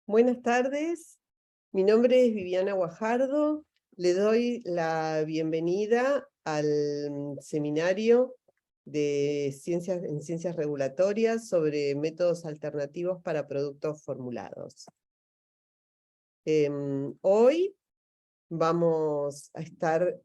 Buenas tardes, mi nombre es Viviana Guajardo. Le doy la bienvenida al seminario de ciencias regulatorias sobre métodos alternativos para productos formulados. Hoy vamos a estar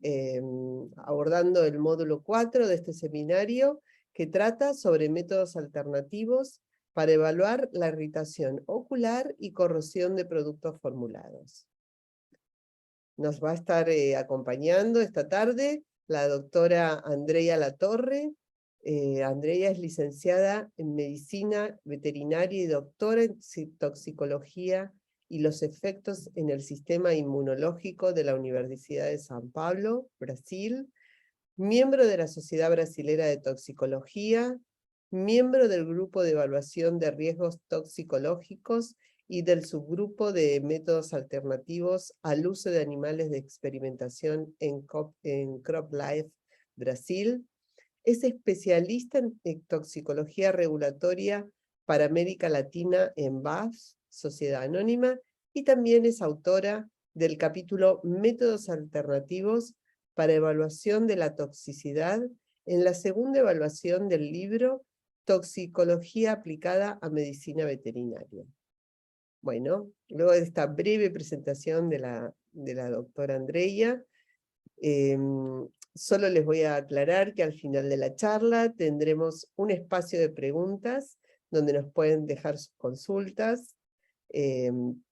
abordando el módulo 4 de este seminario, que trata sobre métodos alternativos para evaluar la irritación ocular y corrosión de productos formulados. Nos va a estar acompañando esta tarde la doctora Andrea Latorre. Andrea es licenciada en Medicina Veterinaria y doctora en Toxicología y los efectos en el sistema inmunológico de la Universidad de San Pablo, Brasil, miembro de la Sociedad Brasilera de Toxicología, miembro del Grupo de Evaluación de Riesgos Toxicológicos y del subgrupo de métodos alternativos al uso de animales de experimentación en CropLife Brasil. Es especialista en toxicología regulatoria para América Latina en BAF, Sociedad Anónima, y también es autora del capítulo Métodos Alternativos para Evaluación de la Toxicidad en la segunda evaluación del libro Toxicología aplicada a medicina veterinaria. Bueno, luego de esta breve presentación de la doctora Andrea, solo les voy a aclarar que al final de la charla tendremos un espacio de preguntas donde nos pueden dejar sus consultas, en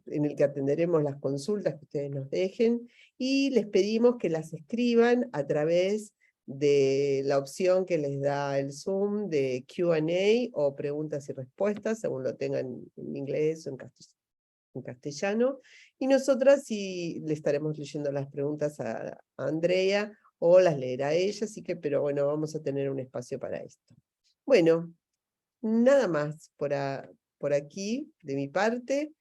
el que atenderemos las consultas que ustedes nos dejen, y les pedimos que las escriban a través de la opción que les da el Zoom de Q&A o preguntas y respuestas, según lo tengan en inglés o en castellano, y nosotras sí le estaremos leyendo las preguntas a Andrea o las leerá ella, así que, pero bueno, vamos a tener un espacio para esto. Bueno, nada más por aquí de mi parte.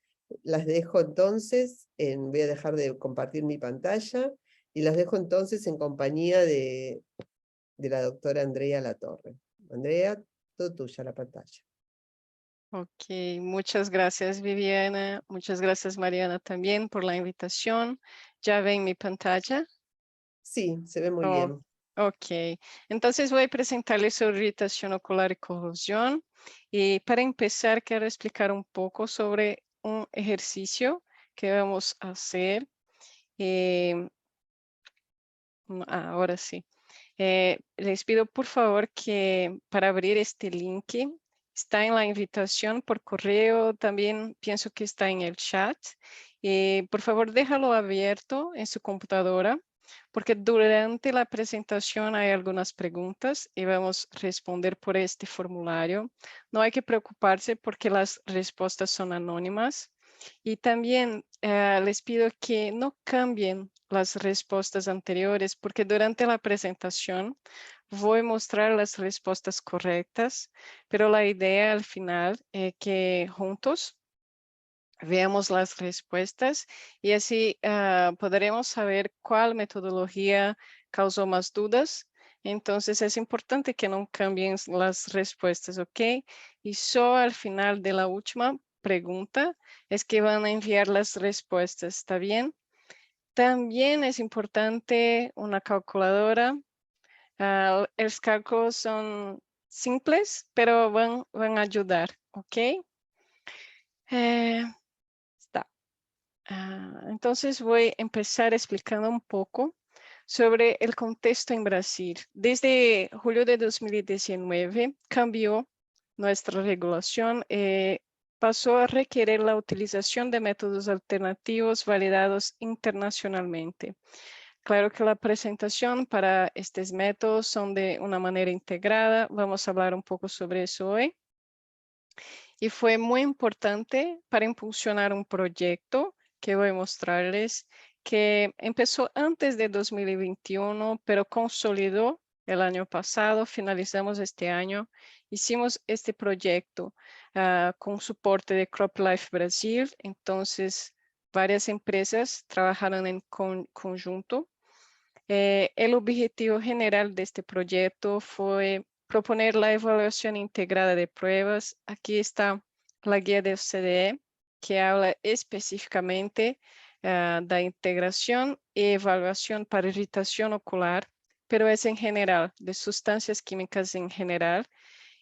Las dejo entonces, voy a dejar de compartir mi pantalla, y las dejo entonces en compañía de la doctora Andrea Latorre. Andrea, todo tuya la pantalla. Ok, muchas gracias Viviana, muchas gracias Mariana también por la invitación. ¿Ya ven mi pantalla? Sí, se ve muy Oh, bien. ok, entonces voy a presentarles sobre irritación ocular y corrosión. Y para empezar quiero explicar un poco sobre un ejercicio que vamos a hacer. Ahora sí. Les pido por favor que para abrir este link, está en la invitación por correo, también pienso que está en el chat. Por favor, déjalo abierto en su computadora, porque durante la presentación hay algunas preguntas y vamos a responder por este formulario. No hay que preocuparse porque las respuestas son anónimas. Y también les pido que no cambien las respuestas anteriores, porque durante la presentación voy a mostrar las respuestas correctas, pero la idea al final es que juntos veamos las respuestas y así podremos saber cuál metodología causó más dudas. Entonces es importante que no cambien las respuestas, ¿ok? Y solo al final de la última pregunta es que van a enviar las respuestas, ¿está bien? También es importante una calculadora. Los cálculos son simples, pero van a ayudar, ¿ok? Está. Entonces voy a empezar explicando un poco sobre el contexto en Brasil. Desde julio de 2019 cambió nuestra regulación, pasó a requerir la utilización de métodos alternativos validados internacionalmente. Claro que la presentación para estos métodos son de una manera integrada. Vamos a hablar un poco sobre eso hoy. Y fue muy importante para impulsionar un proyecto que voy a mostrarles, que empezó antes de 2021, pero consolidó el año pasado, finalizamos este año. Hicimos este proyecto con soporte de CropLife Brasil, entonces varias empresas trabajaron en conjunto. El objetivo general de este proyecto fue proponer la evaluación integrada de pruebas. Aquí está la guía de OCDE. que habla especificamente da integración e evaluación para irritación ocular, pero es en general, de sustancias químicas en general.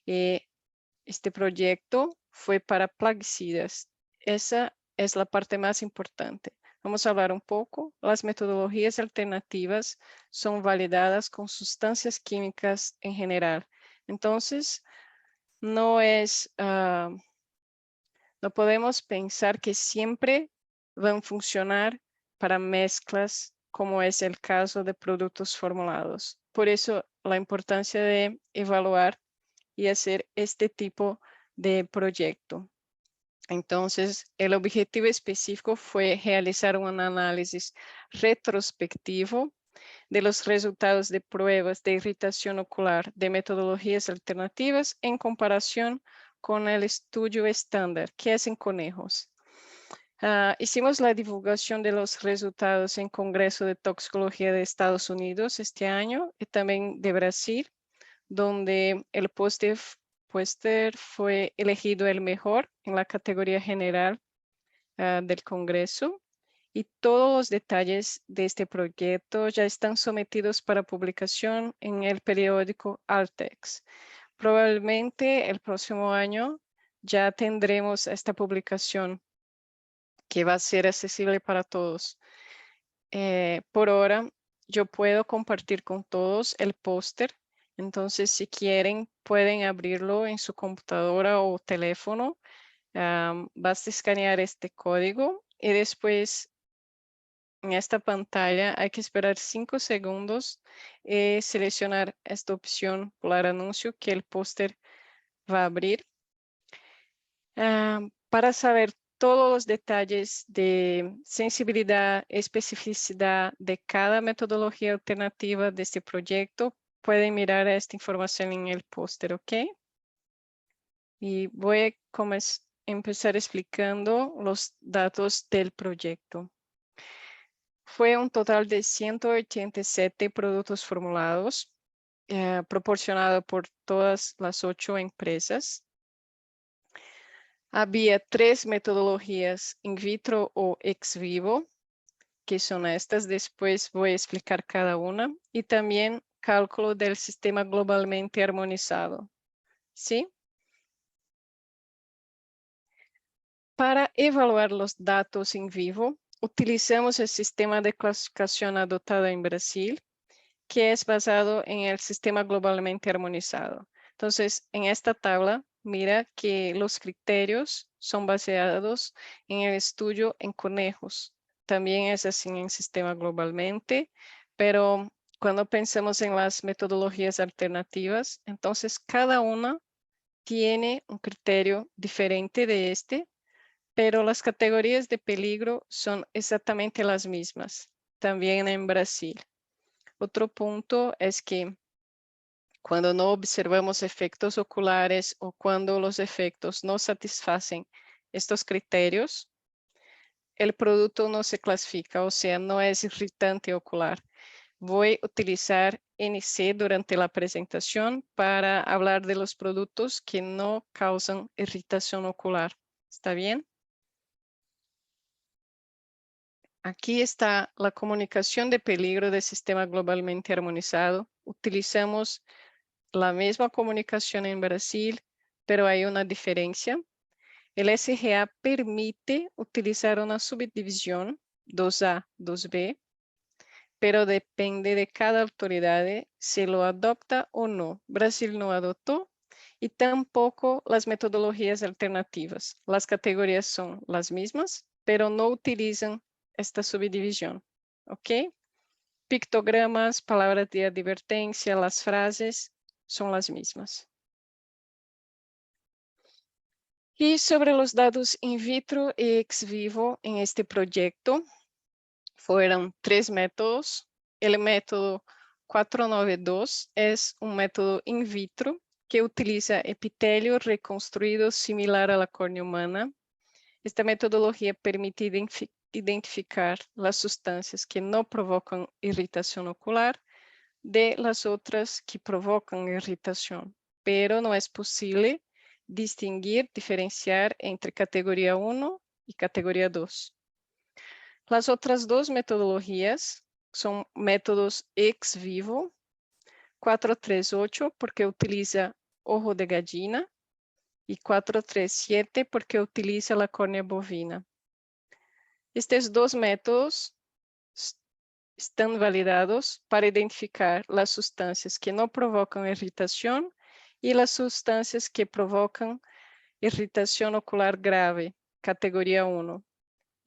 Este proyecto fue para plaguicidas. Esa es la parte más importante. Vamos a hablar un poco. Las metodologías alternativas son validadas con sustancias químicas en general. Entonces, no podemos pensar que siempre van a funcionar para mezclas, como es el caso de productos formulados. Por eso, la importancia de evaluar y hacer este tipo de proyecto. Entonces, el objetivo específico fue realizar un análisis retrospectivo de los resultados de pruebas de irritación ocular de metodologías alternativas en comparación con el estudio estándar, que es en conejos. Hicimos la divulgación de los resultados en Congreso de Toxicología de Estados Unidos este año y también de Brasil, donde el póster fue elegido el mejor en la categoría general del Congreso, y todos los detalles de este proyecto ya están sometidos para publicación en el periódico Altex. Probablemente el próximo año ya tendremos esta publicación que va a ser accesible para todos. Por ahora, yo puedo compartir con todos el póster. Entonces, si quieren, pueden abrirlo en su computadora o teléfono. Basta escanear este código y después en esta pantalla hay que esperar 5 segundos y seleccionar esta opción por anuncio que el póster va a abrir. Para saber todos los detalles de sensibilidad, especificidad de cada metodología alternativa de este proyecto, pueden mirar esta información en el póster, ¿ok? Y voy a empezar explicando los datos del proyecto. Fue un total de 187 productos formulados, proporcionado por todas las 8 empresas. Había 3 metodologías in vitro o ex vivo, que son estas. Después voy a explicar cada una. Y también cálculo del sistema globalmente armonizado. ¿Sí? Para evaluar los datos in vivo, utilizamos el sistema de clasificación adoptado en Brasil, que es basado en el sistema globalmente armonizado. Entonces, en esta tabla, mira que los criterios son basados en el estudio en conejos. También es así en el sistema globalmente, pero cuando pensamos en las metodologías alternativas, entonces cada una tiene un criterio diferente de este, pero las categorías de peligro son exactamente las mismas, también en Brasil. Otro punto es que cuando no observamos efectos oculares o cuando los efectos no satisfacen estos criterios, el producto no se clasifica, o sea, no es irritante ocular. Voy a utilizar NC durante la presentación para hablar de los productos que no causan irritación ocular. ¿Está bien? Aquí está la comunicación de peligro del sistema globalmente armonizado. Utilizamos la misma comunicación en Brasil, pero hay una diferencia. El SGA permite utilizar una subdivisión 2A, 2B, pero depende de cada autoridad si lo adopta o no. Brasil no adoptó y tampoco las metodologías alternativas. Las categorías son las mismas, pero no utilizan esta subdivisión. ¿Ok? Pictogramas, palabras de advertencia, las frases son las mismas. Y sobre los datos in vitro y ex vivo en este proyecto, fueron 3 métodos. El método 492 es un método in vitro que utiliza epitelio reconstruido similar a la córnea humana. Esta metodología permite identificar las sustancias que no provocan irritación ocular de las otras que provocan irritación, pero no es posible distinguir, diferenciar entre categoría 1 y categoría 2. Las otras dos metodologías son métodos ex vivo, 438 porque utiliza ojo de gallina y 437 porque utiliza la córnea bovina. Estos dos métodos están validados para identificar las sustancias que no provocan irritación y las sustancias que provocan irritación ocular grave, categoría 1.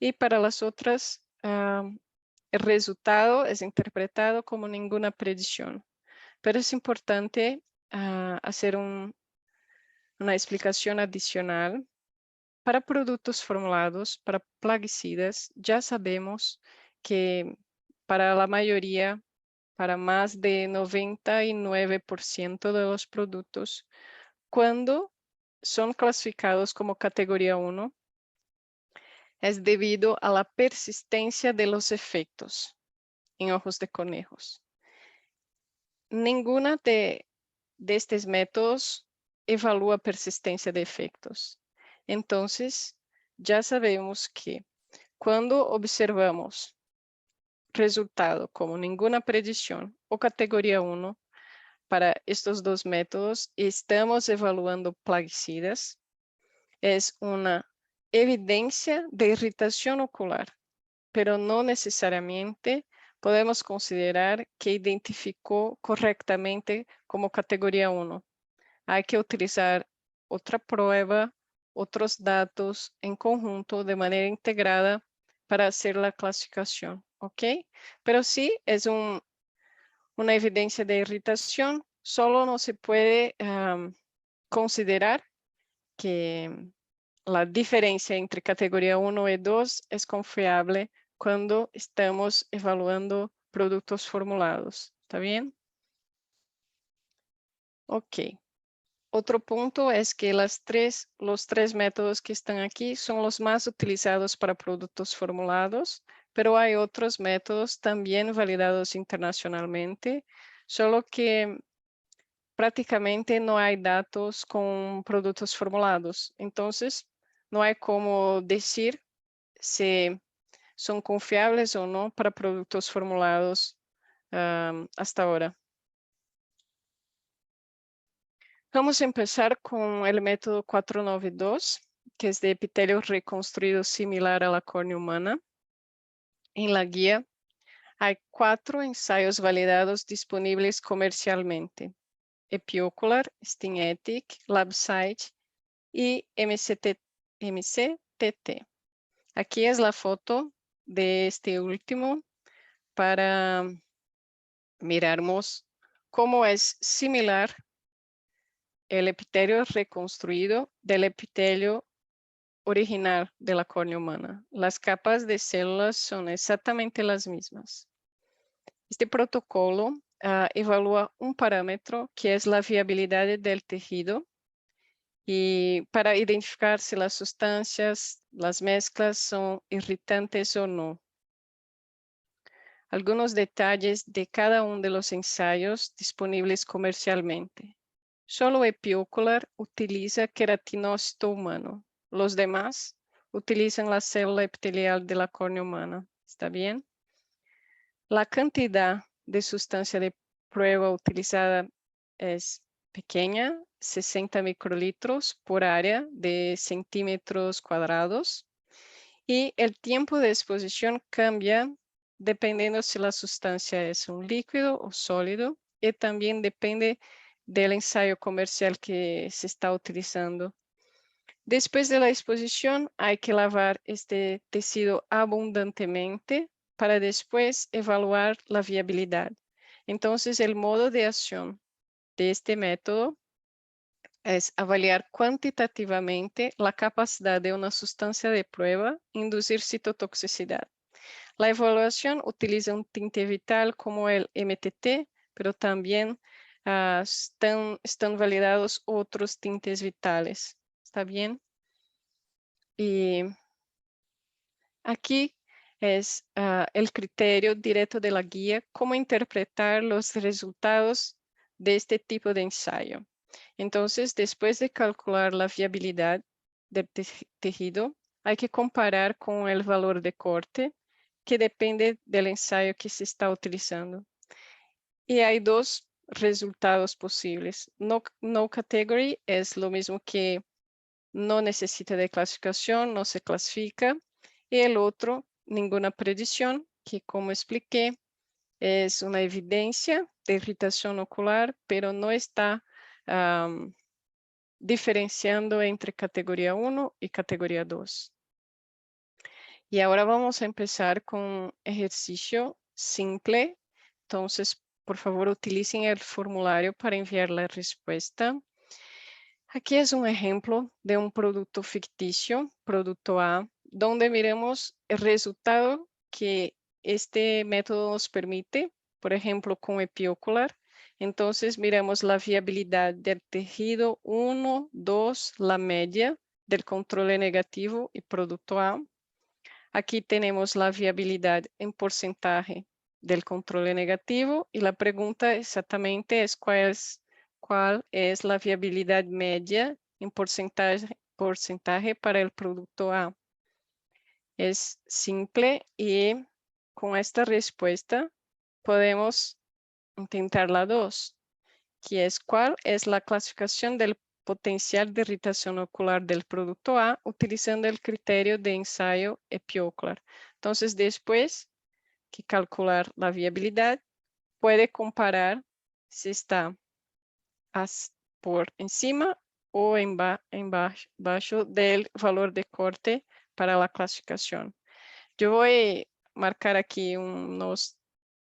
Y para las otras, el resultado es interpretado como ninguna predicción. Pero es importante hacer una explicación adicional. Para productos formulados, para plaguicidas, ya sabemos que para la mayoría, para más de 99% de los productos, cuando son clasificados como categoría 1, es debido a la persistencia de los efectos en ojos de conejos. Ninguna de estos métodos evalúa persistencia de efectos. Entonces, ya sabemos que cuando observamos resultado como ninguna predicción o categoría 1 para estos dos métodos y estamos evaluando plaguicidas, es una evidencia de irritación ocular, pero no necesariamente podemos considerar que identificó correctamente como categoría 1. Hay que utilizar otra prueba, otros datos en conjunto de manera integrada para hacer la clasificación, ¿ok? Pero sí es una evidencia de irritación, solo no se puede considerar que la diferencia entre categoría 1 y 2 es confiable cuando estamos evaluando productos formulados. ¿Está bien? Ok. Otro punto es que los tres métodos que están aquí son los más utilizados para productos formulados, pero hay otros métodos también validados internacionalmente, solo que prácticamente no hay datos con productos formulados. Entonces, no hay cómo decir si son confiables o no para productos formulados hasta ahora. Vamos a empezar con el método 492, que es de epitelio reconstruido similar a la córnea humana. En la guía hay 4 ensayos validados disponibles comercialmente: Epiocular, STEAM-ETIC, LabSight y MCTT. Aquí es la foto de este último para mirarmos cómo es similar el epitelio reconstruido del epitelio original de la córnea humana. Las capas de células son exactamente las mismas. Este protocolo evalúa un parámetro que es la viabilidad del tejido y para identificar si las sustancias, las mezclas son irritantes o no. Algunos detalles de cada uno de los ensayos disponibles comercialmente. Solo Epiocular utiliza queratinócito humano. Los demás utilizan la célula epitelial de la córnea humana. ¿Está bien? La cantidad de sustancia de prueba utilizada es pequeña, 60 microlitros por área de centímetros cuadrados. Y el tiempo de exposición cambia dependiendo si la sustancia es un líquido o sólido, y también depende del ensayo comercial que se está utilizando. Después de la exposición, hay que lavar este tejido abundantemente para después evaluar la viabilidad. Entonces, el modo de acción de este método es avaliar cuantitativamente la capacidad de una sustancia de prueba inducir citotoxicidad. La evaluación utiliza un tinte vital como el MTT, pero también están validados otros tintes vitales. ¿Está bien? Y aquí es el criterio directo de la guía, cómo interpretar los resultados de este tipo de ensayo. Entonces, después de calcular la viabilidad del tejido, hay que comparar con el valor de corte, que depende del ensayo que se está utilizando. Y hay dos resultados posibles. No category es lo mismo que no necesita de clasificación, no se clasifica. Y el otro, ninguna predicción, que como expliqué, es una evidencia de irritación ocular, pero no está diferenciando entre categoría 1 y categoría 2. Y ahora vamos a empezar con un ejercicio simple. Entonces, por favor, utilicen el formulario para enviar la respuesta. Aquí es un ejemplo de un producto ficticio, producto A, donde miremos el resultado que este método nos permite, por ejemplo, con epiocular. Entonces, miramos la viabilidad del tejido 1, 2, la media del control negativo y producto A. Aquí tenemos la viabilidad en porcentaje del control negativo y la pregunta exactamente es cuál es la viabilidad media en porcentaje para el producto A. Es simple y con esta respuesta podemos intentar la 2, que es cuál es la clasificación del potencial de irritación ocular del producto A utilizando el criterio de ensayo epiocular. Entonces, después que calcular la viabilidad, puede comparar si está por encima o bajo del valor de corte para la clasificación. Yo voy a marcar aquí unos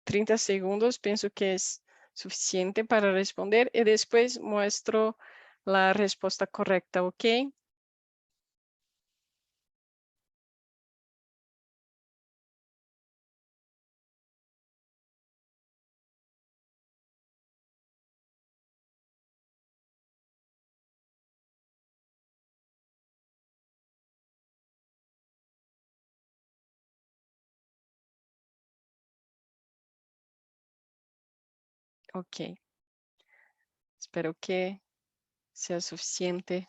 30 segundos, pienso que es suficiente para responder y después muestro la respuesta correcta, ¿ok? Ok, espero que sea suficiente,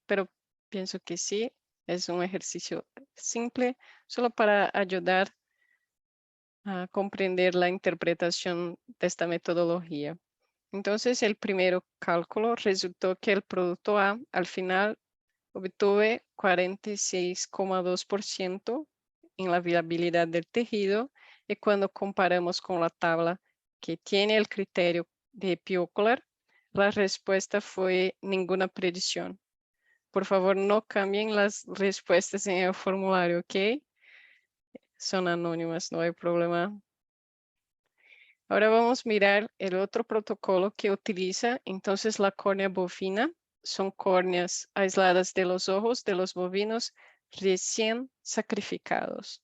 pero pienso que sí, es un ejercicio simple, solo para ayudar a comprender la interpretación de esta metodología. Entonces, el primer cálculo resultó que el producto A al final obtuve 46,2% en la viabilidad del tejido y cuando comparamos con la tabla que tiene el criterio de epiocular, la respuesta fue ninguna predicción. Por favor, no cambien las respuestas en el formulario, ¿ok? Son anónimas, no hay problema. Ahora vamos a mirar el otro protocolo que utiliza entonces la córnea bovina. Son córneas aisladas de los ojos de los bovinos recién sacrificados.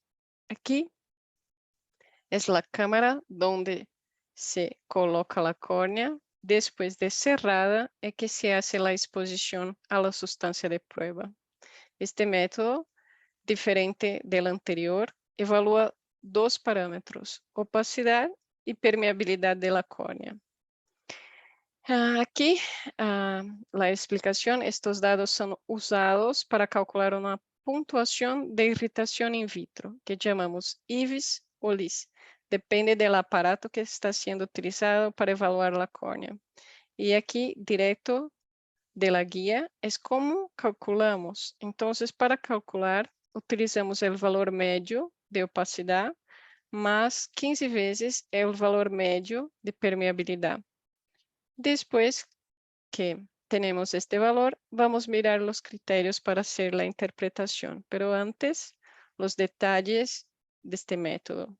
Aquí es la cámara donde se coloca la córnea. Después de cerrada es que se hace la exposición a la sustancia de prueba. Este método, diferente del anterior, evalúa dos parámetros, opacidad y permeabilidad de la córnea. Aquí la explicación, estos datos son usados para calcular una puntuación de irritación in vitro, que llamamos IVIS o LIS. Depende del aparato que está siendo utilizado para evaluar la córnea. Y aquí, directo de la guía, es cómo calculamos. Entonces, para calcular, utilizamos el valor medio de opacidad más 15 veces el valor medio de permeabilidad. Después que tenemos este valor, vamos a mirar los criterios para hacer la interpretación, pero antes, los detalles de este método.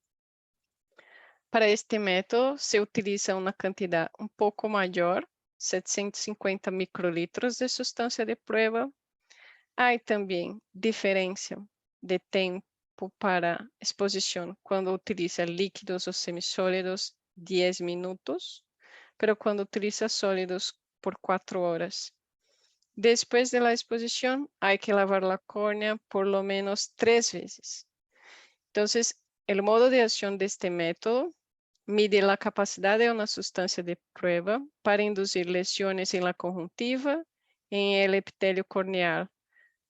Para este método se utiliza una cantidad un poco mayor, 750 microlitros de sustancia de prueba. Hay también diferencia de tiempo para exposición cuando utiliza líquidos o semisólidos, 10 minutos, pero cuando utiliza sólidos por 4 horas. Después de la exposición, hay que lavar la córnea por lo menos 3 veces. Entonces, el modo de acción de este método mide la capacidad de una sustancia de prueba para inducir lesiones en la conjuntiva y en el epitelio corneal,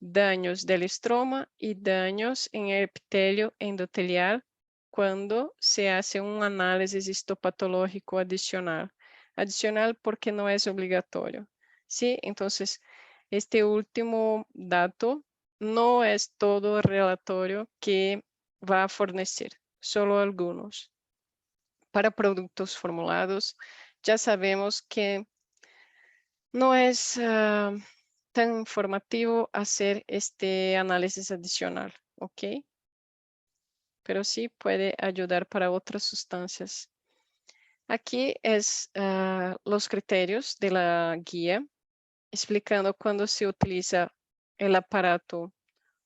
daños del estroma y daños en el epitelio endotelial cuando se hace un análisis histopatológico adicional. Adicional porque no es obligatorio. ¿Sí? Entonces, este último dato no es todo relatorio que va a fornecer, solo algunos. Para productos formulados, ya sabemos que no es tan informativo hacer este análisis adicional, ¿ok? Pero sí puede ayudar para otras sustancias. Aquí es los criterios de la guía, explicando cuándo se utiliza el aparato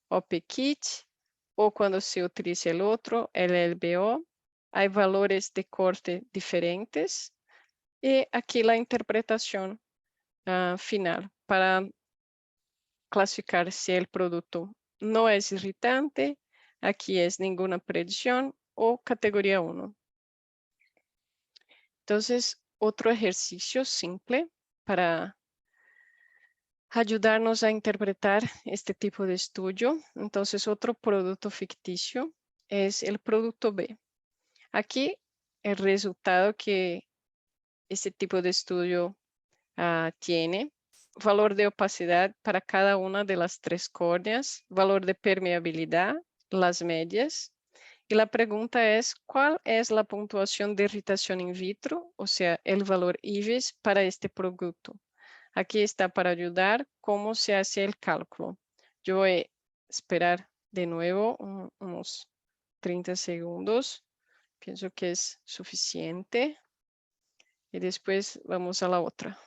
OP-Kit o cuando se utiliza el otro, el LBO. Hay valores de corte diferentes. Y aquí la interpretación final para clasificar si el producto no es irritante, aquí es ninguna predicción o categoría 1. Entonces, otro ejercicio simple para ayudarnos a interpretar este tipo de estudio. Entonces, otro producto ficticio es el producto B. Aquí, el resultado que este tipo de estudio tiene, valor de opacidad para cada una de las 3 córneas, valor de permeabilidad, las medias. Y la pregunta es, ¿cuál es la puntuación de irritación in vitro? O sea, el valor IVIS para este producto. Aquí está para ayudar cómo se hace el cálculo. Yo voy a esperar de nuevo unos 30 segundos. Pienso que es suficiente. Y después vamos a la otra.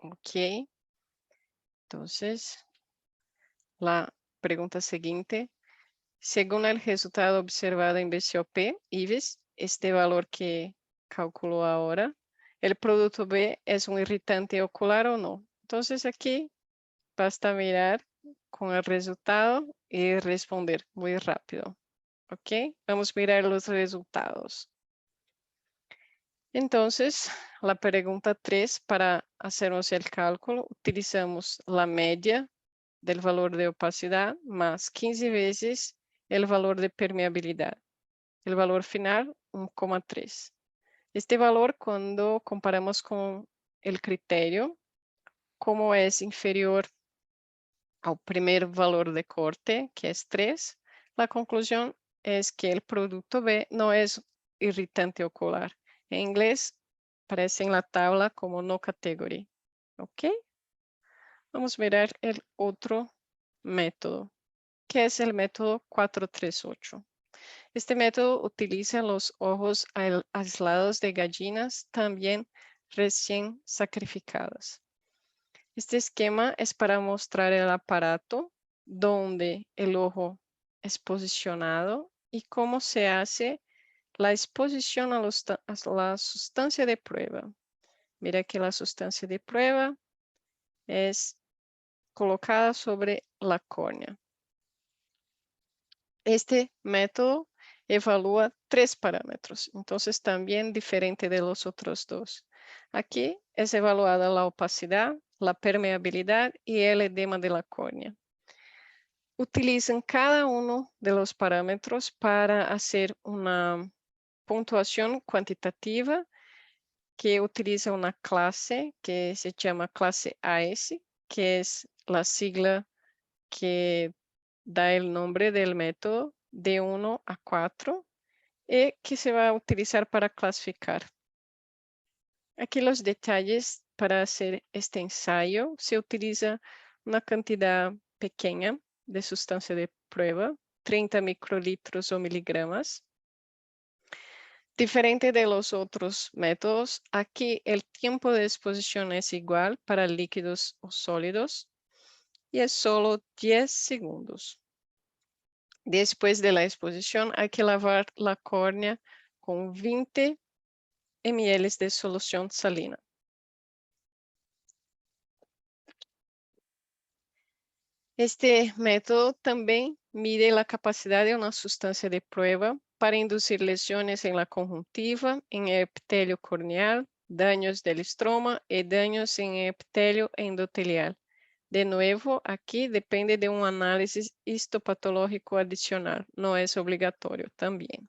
Ok. Entonces, la pregunta siguiente. Según el resultado observado en BCOP, IVIS, este valor que calculó ahora, ¿el producto B es un irritante ocular o no? Entonces aquí basta mirar con el resultado y responder muy rápido. ¿Ok? Vamos a mirar los resultados. Entonces, la pregunta 3, para hacernos el cálculo, utilizamos la media del valor de opacidad más 15 veces el valor de permeabilidad. El valor final, 1,3. Este valor, cuando comparamos con el criterio, como es inferior al primer valor de corte, que es 3, la conclusión es que el producto B no es irritante ocular. En inglés, aparece en la tabla como no category. ¿Ok? Vamos a mirar el otro método, que es el método 438. Este método utiliza los ojos aislados de gallinas también recién sacrificadas. Este esquema es para mostrar el aparato donde el ojo es posicionado y cómo se hace la exposición a la sustancia de prueba. Mira que la sustancia de prueba es colocada sobre la córnea. Este método evalúa 3 parámetros, entonces también diferente de los otros 2. Aquí es evaluada la opacidad, la permeabilidad y el edema de la córnea. Utilizan cada uno de los parámetros para hacer una puntuación cuantitativa que utiliza una clase que se llama clase AS, que es la sigla que da el nombre del método de 1 a 4 y que se va a utilizar para clasificar. Aquí los detalles para hacer este ensayo. Se utiliza una cantidad pequeña de sustancia de prueba, 30 microlitros o miligramas. Diferente de los otros métodos, aquí el tiempo de exposición es igual para líquidos o sólidos y es solo 10 segundos. Después de la exposición hay que lavar la córnea con 20 ml de solución salina. Este método también mide la capacidad de una sustancia de prueba para inducir lesiones en la conjuntiva, en el epitelio corneal, daños del estroma y daños en el epitelio endotelial. De nuevo, aquí depende de un análisis histopatológico adicional, no es obligatorio también.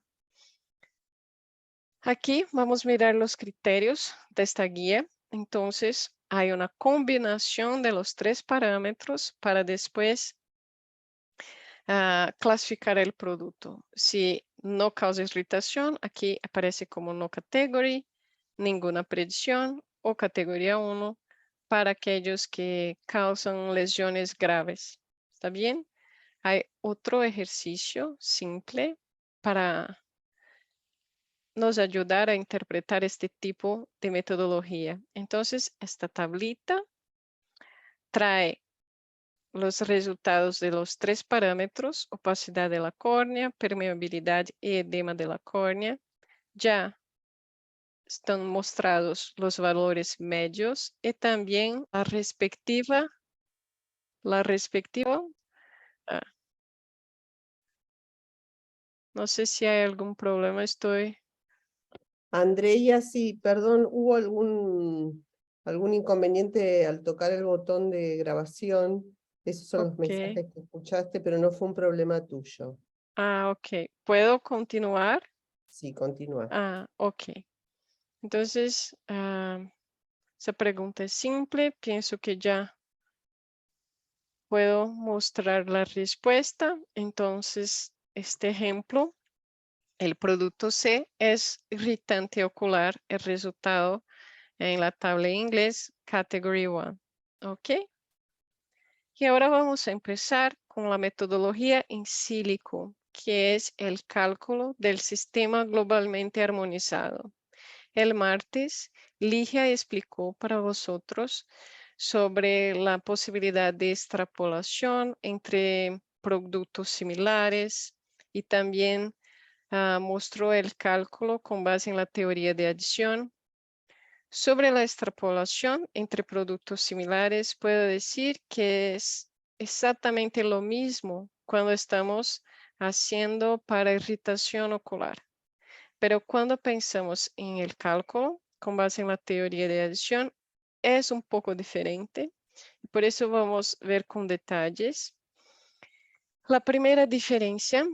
Aquí vamos a mirar los criterios de esta guía. Entonces, hay una combinación de los 3 parámetros para después clasificar el producto. Si no causa irritación, aquí aparece como no category, ninguna predicción o categoría 1 para aquellos que causan lesiones graves. ¿Está bien? Hay otro ejercicio simple para nos ayudar a interpretar este tipo de metodología. Entonces, esta tablita trae los resultados de los 3 parámetros, opacidad de la córnea, permeabilidad y edema de la córnea. Ya están mostrados los valores medios y también la respectiva, ah, no sé si hay algún problema, Andrea, sí, perdón, ¿hubo algún inconveniente al tocar el botón de grabación? Esos son los ok, mensajes que escuchaste, pero no fue un problema tuyo. ok, ¿puedo continuar? Sí, continúa. Ok, entonces, esa pregunta es simple, pienso que ya puedo mostrar la respuesta. Entonces, este ejemplo, el producto C es irritante ocular, el resultado en la tabla en inglés, Category 1. ¿Ok? Y ahora vamos a empezar con la metodología in silico, que es el cálculo del sistema globalmente armonizado. El martes, Ligia explicó para vosotros sobre la posibilidad de extrapolación entre productos similares y también mostró el cálculo con base en la teoría de adición. Sobre la extrapolación entre productos similares, puedo decir que es exactamente lo mismo cuando estamos haciendo para irritación ocular. Pero cuando pensamos en el cálculo, con base en la teoría de adición, es un poco diferente. Por eso vamos a ver con detalles. La primera diferencia,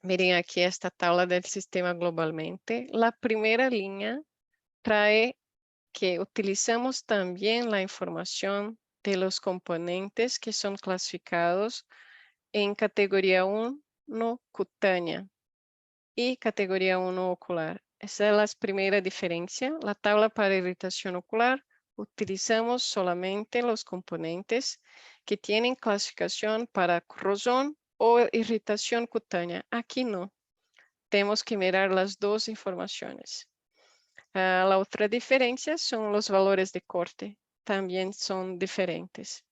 miren aquí esta tabla del sistema globalmente. La primera línea trae que utilizamos también la información de los componentes que son clasificados en categoría 1 cutánea y categoría 1 ocular. Esa es la primera diferencia. La tabla para irritación ocular, utilizamos solamente los componentes que tienen clasificación para corrosión o irritación cutánea. Aquí no. Tenemos que mirar las dos informaciones. La otra diferencia son los valores de corte. También son diferentes.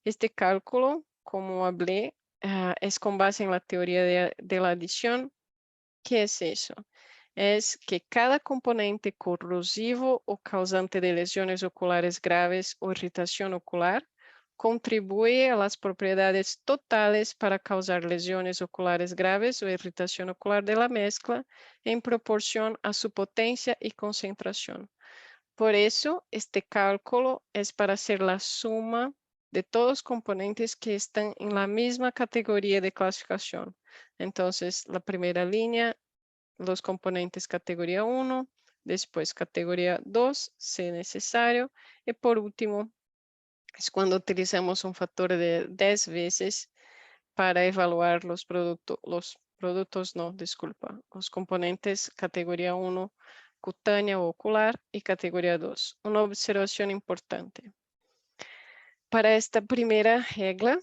Este cálculo, como hablé, es con base en la teoría de la adición. ¿Qué es eso? Es que cada componente corrosivo o causante de lesiones oculares graves o irritación ocular contribuye a las propiedades totales para causar lesiones oculares graves o irritación ocular de la mezcla en proporción a su potencia y concentración. Por eso, este cálculo es para hacer la suma de todos los componentes que están en la misma categoría de clasificación. Entonces, la primera línea, los componentes categoría 1, después categoría 2, si necesario, y por último, es cuando utilizamos un factor de 10 veces para evaluar los productos, no, disculpa, los componentes categoría 1, cutánea o ocular, y categoría 2. Una observación importante. Para esta primera regla,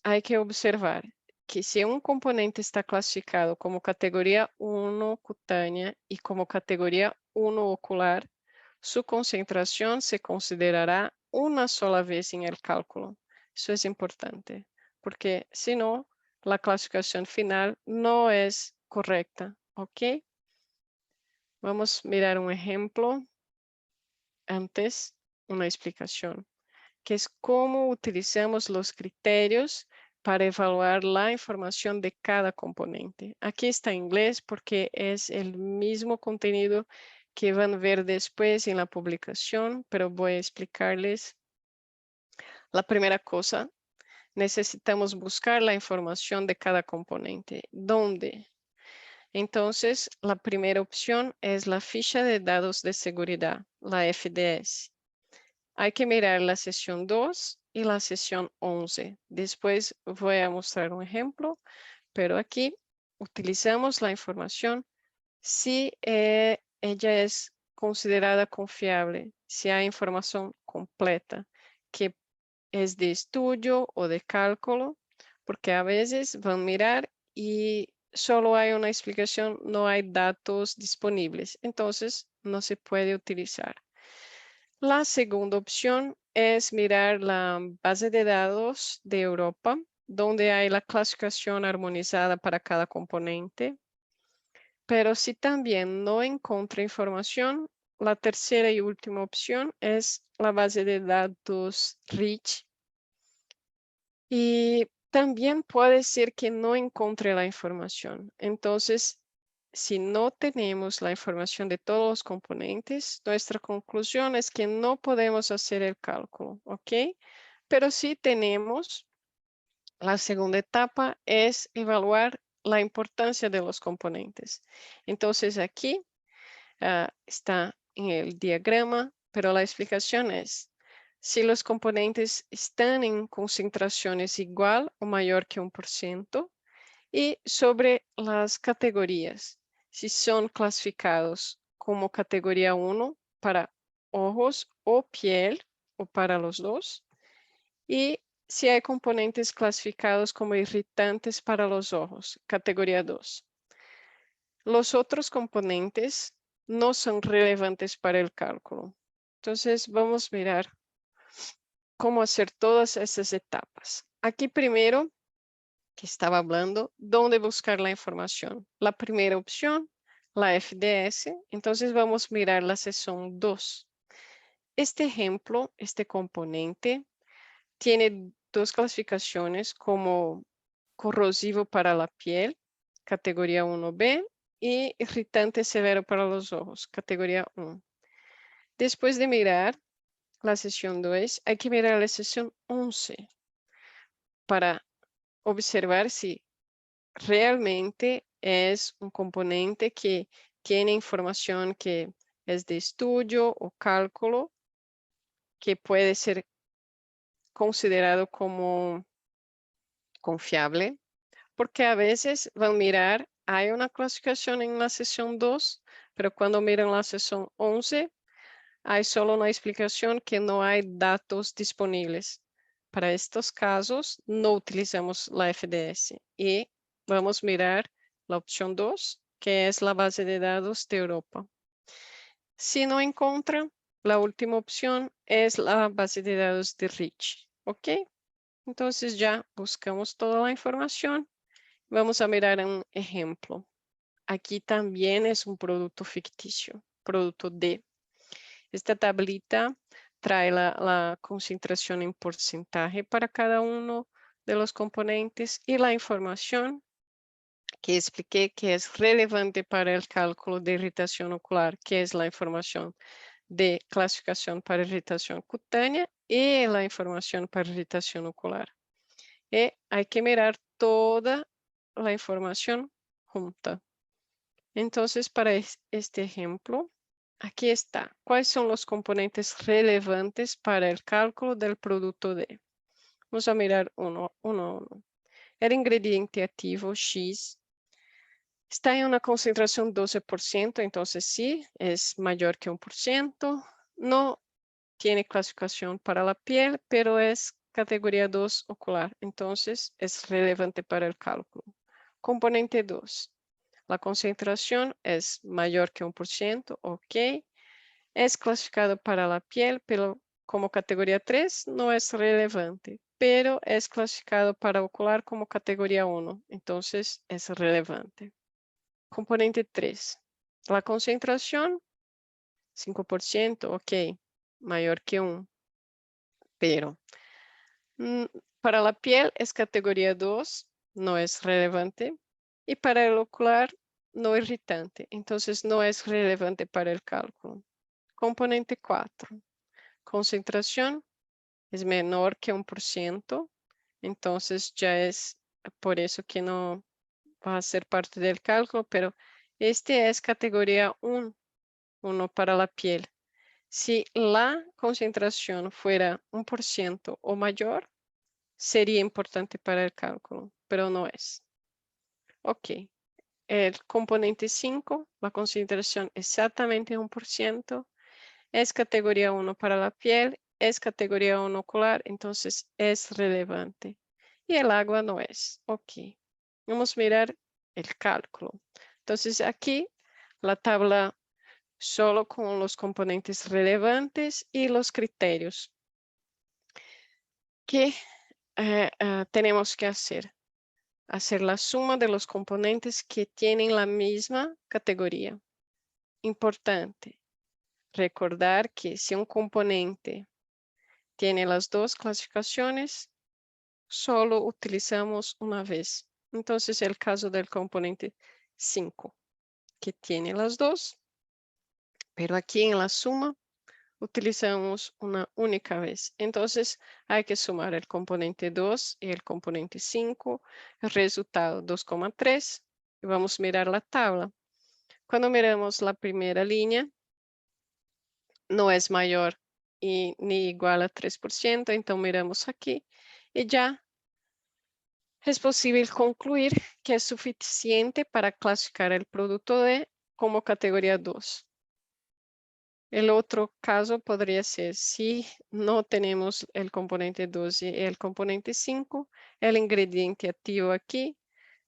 hay que observar que si un componente está clasificado como categoría 1 cutánea y como categoría 1 ocular, su concentración se considerará una sola vez en el cálculo. Eso es importante, porque si no, la clasificación final no es correcta, ¿ok? Vamos a mirar un ejemplo antes, una explicación, que es cómo utilizamos los criterios para evaluar la información de cada componente. Aquí está en inglés porque es el mismo contenido que van a ver después en la publicación, pero voy a explicarles. La primera cosa, necesitamos buscar la información de cada componente. ¿Dónde? Entonces, la primera opción es la ficha de datos de seguridad, la FDS. Hay que mirar la sesión 2 y la sesión 11. Después voy a mostrar un ejemplo, pero aquí utilizamos la información si ella es considerada confiable, si hay información completa, que es de estudio o de cálculo, porque a veces van a mirar y solo hay una explicación, no hay datos disponibles, entonces no se puede utilizar. La segunda opción es mirar la base de datos de Europa, donde hay la clasificación armonizada para cada componente. Pero si también no encuentra información, la tercera y última opción es la base de datos REACH. Y también puede ser que no encuentre la información. Entonces, si no tenemos la información de todos los componentes, nuestra conclusión es que no podemos hacer el cálculo, ¿ok? Pero sí tenemos, la segunda etapa es evaluar la importancia de los componentes. Entonces, aquí está en el diagrama, pero la explicación es, si los componentes están en concentraciones igual o mayor que 1%, y sobre las categorías, si son clasificados como categoría 1 para ojos o piel, o para los dos, y si hay componentes clasificados como irritantes para los ojos, categoría 2. Los otros componentes no son relevantes para el cálculo. Entonces vamos a mirar cómo hacer todas esas etapas. Aquí primero, que estaba hablando, dónde buscar la información. La primera opción, la FDS. Entonces vamos a mirar la sección 2. Este ejemplo, este componente, tiene dos clasificaciones como corrosivo para la piel, categoría 1B, y irritante severo para los ojos, categoría 1. Después de mirar la sesión 2, hay que mirar la sesión 11 para observar si realmente es un componente que tiene información que es de estudio o cálculo, que puede ser considerado como confiable, porque a veces van a mirar, hay una clasificación en la sesión 2, pero cuando miran la sesión 11, hay solo una explicación que no hay datos disponibles. Para estos casos, no utilizamos la FDS y vamos a mirar la opción 2, que es la base de datos de Europa. Si no encuentra, la última opción es la base de datos de REACH. ¿Ok? Entonces ya buscamos toda la información. Vamos a mirar un ejemplo. Aquí también es un producto ficticio, producto D. Esta tablita trae la concentración en porcentaje para cada uno de los componentes y la información que expliqué que es relevante para el cálculo de irritación ocular, que es la información de clasificación para irritación cutánea y la información para irritación ocular. Y hay que mirar toda la información junta. Entonces, para este ejemplo, aquí está. ¿Cuáles son los componentes relevantes para el cálculo del producto D? Vamos a mirar uno a uno. El ingrediente activo X está en una concentración 12%, entonces sí, es mayor que 1%. No tiene clasificación para la piel, pero es categoría 2 ocular, entonces es relevante para el cálculo. Componente 2. La concentración es mayor que 1%, ok. Es clasificado para la piel, pero como categoría 3 no es relevante, pero es clasificado para ocular como categoría 1, entonces es relevante. Componente 3. La concentración, 5%, ok, mayor que 1. Pero para la piel es categoría 2, no es relevante. Y para el ocular, no irritante. Entonces no es relevante para el cálculo. Componente 4. Concentración es menor que 1%. Entonces ya es por eso que no va a ser parte del cálculo, pero este es categoría 1, 1 para la piel. Si la concentración fuera 1% o mayor, sería importante para el cálculo, pero no es. Ok, el componente 5, la concentración exactamente 1%, es categoría 1 para la piel, es categoría 1 ocular, entonces es relevante. Y el agua no es. Ok, vamos a mirar el cálculo. Entonces aquí la tabla solo con los componentes relevantes y los criterios. ¿Qué tenemos que hacer? Hacer la suma de los componentes que tienen la misma categoría. Importante, recordar que si un componente tiene las dos clasificaciones, solo utilizamos una vez. Entonces, el caso del componente 5, que tiene las dos, pero aquí en la suma utilizamos una única vez. Entonces, hay que sumar el componente 2 y el componente 5, el resultado 2,3. Y vamos a mirar la tabla. Cuando miramos la primera línea, no es mayor ni igual a 3%, entonces miramos aquí y ya es posible concluir que es suficiente para clasificar el producto D como categoría 2. El otro caso podría ser si no tenemos el componente 2 y el componente 5, el ingrediente activo aquí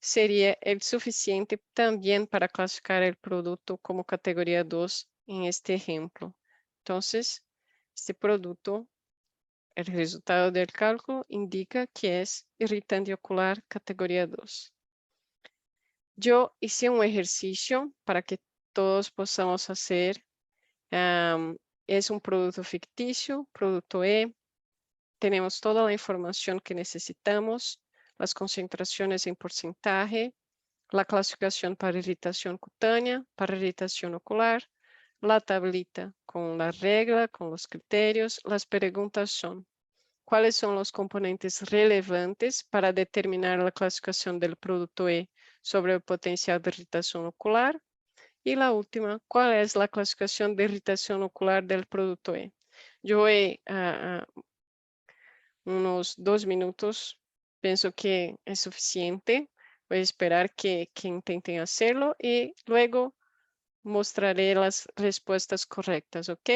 sería el suficiente también para clasificar el producto como categoría 2 en este ejemplo. Entonces, este producto, el resultado del cálculo indica que es irritante ocular categoría 2. Yo hice un ejercicio para que todos podamos hacer. Es un producto ficticio, producto E. Tenemos toda la información que necesitamos, las concentraciones en porcentaje, la clasificación para irritación cutánea, para irritación ocular, la tablita con la regla, con los criterios. Las preguntas son, ¿cuáles son los componentes relevantes para determinar la clasificación del producto E sobre el potencial de irritación ocular? Y la última, ¿cuál es la clasificación de irritación ocular del producto E? Yo unos 2 minutos, pienso que es suficiente. Voy a esperar que intenten hacerlo y luego mostraré las respuestas correctas, ¿ok?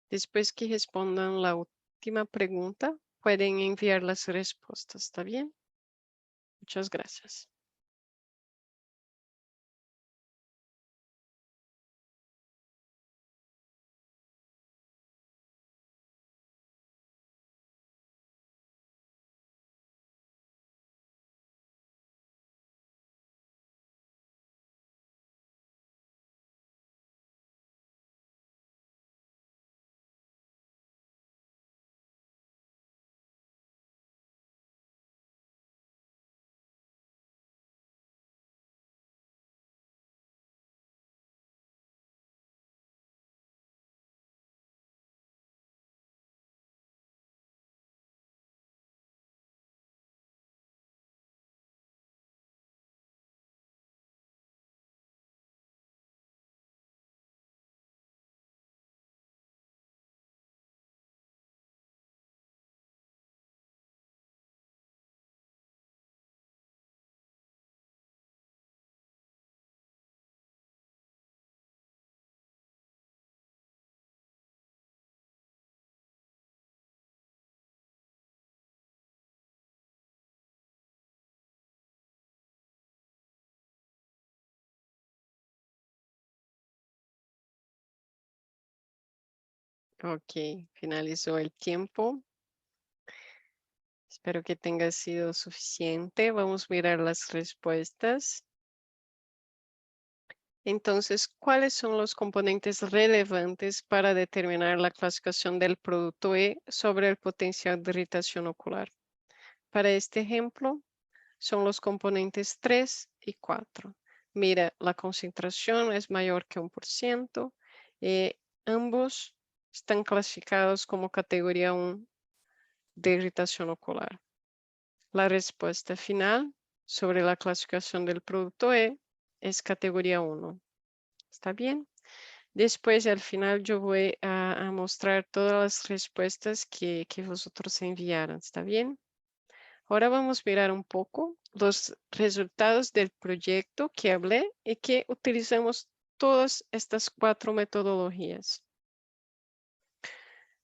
Después que respondan la última pregunta, pueden enviar las respuestas, ¿está bien? Muchas gracias. Ok, finalizó el tiempo. Espero que tenga sido suficiente. Vamos a mirar las respuestas. Entonces, ¿cuáles son los componentes relevantes para determinar la clasificación del producto E sobre el potencial de irritación ocular? Para este ejemplo, son los componentes 3 y 4. Mira, la concentración es mayor que 1%. Ambos están clasificados como categoría 1 de irritación ocular. La respuesta final sobre la clasificación del producto E es categoría 1. ¿Está bien? Después, al final, yo voy a mostrar todas las respuestas que vosotros enviaron. ¿Está bien? Ahora vamos a mirar un poco los resultados del proyecto que hablé y que utilizamos todas estas 4 metodologías.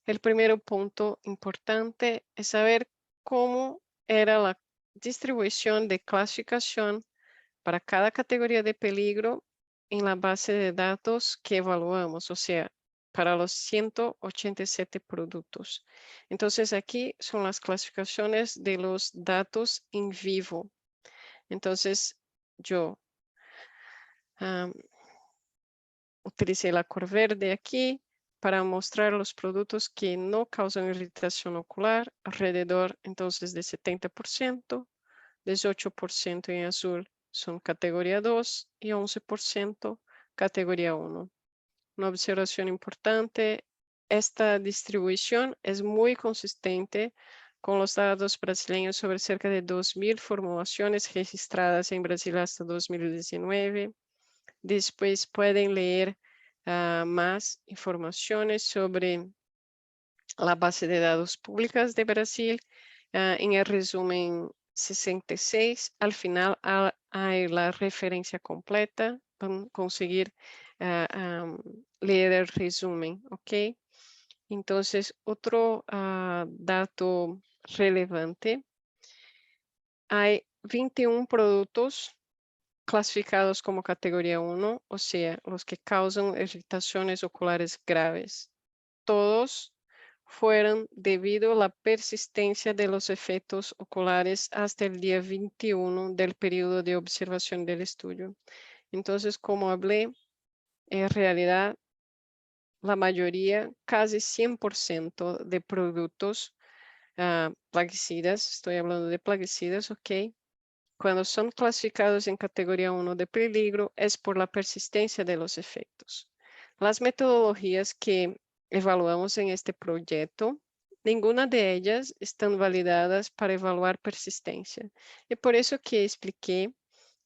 El primer punto importante es saber cómo era la distribución de clasificación para cada categoría de peligro en la base de datos que evaluamos, o sea, para los 187 productos. Entonces, aquí son las clasificaciones de los datos en vivo. Entonces, yo utilicé la cor verde aquí para mostrar los productos que no causan irritación ocular, alrededor entonces de 70%, 18% en azul son categoría 2 y 11% categoría 1. Una observación importante, esta distribución es muy consistente con los datos brasileños sobre cerca de 2.000 formulaciones registradas en Brasil hasta 2019. Después pueden leer más informaciones sobre la base de datos públicas de Brasil. En el resumen 66, al final hay la referencia completa. Van a conseguir leer el resumen, ¿ok? Entonces, otro dato relevante. Hay 21 productos clasificados como categoría 1, o sea, los que causan irritaciones oculares graves. Todos fueron debido a la persistencia de los efectos oculares hasta el día 21 del periodo de observación del estudio. Entonces, como hablé, en realidad, la mayoría, casi 100% de productos plaguicidas, estoy hablando de plaguicidas, ¿ok? Cuando son clasificados en categoría 1 de peligro es por la persistencia de los efectos. Las metodologías que evaluamos en este proyecto, ninguna de ellas están validadas para evaluar persistencia. Y por eso que expliqué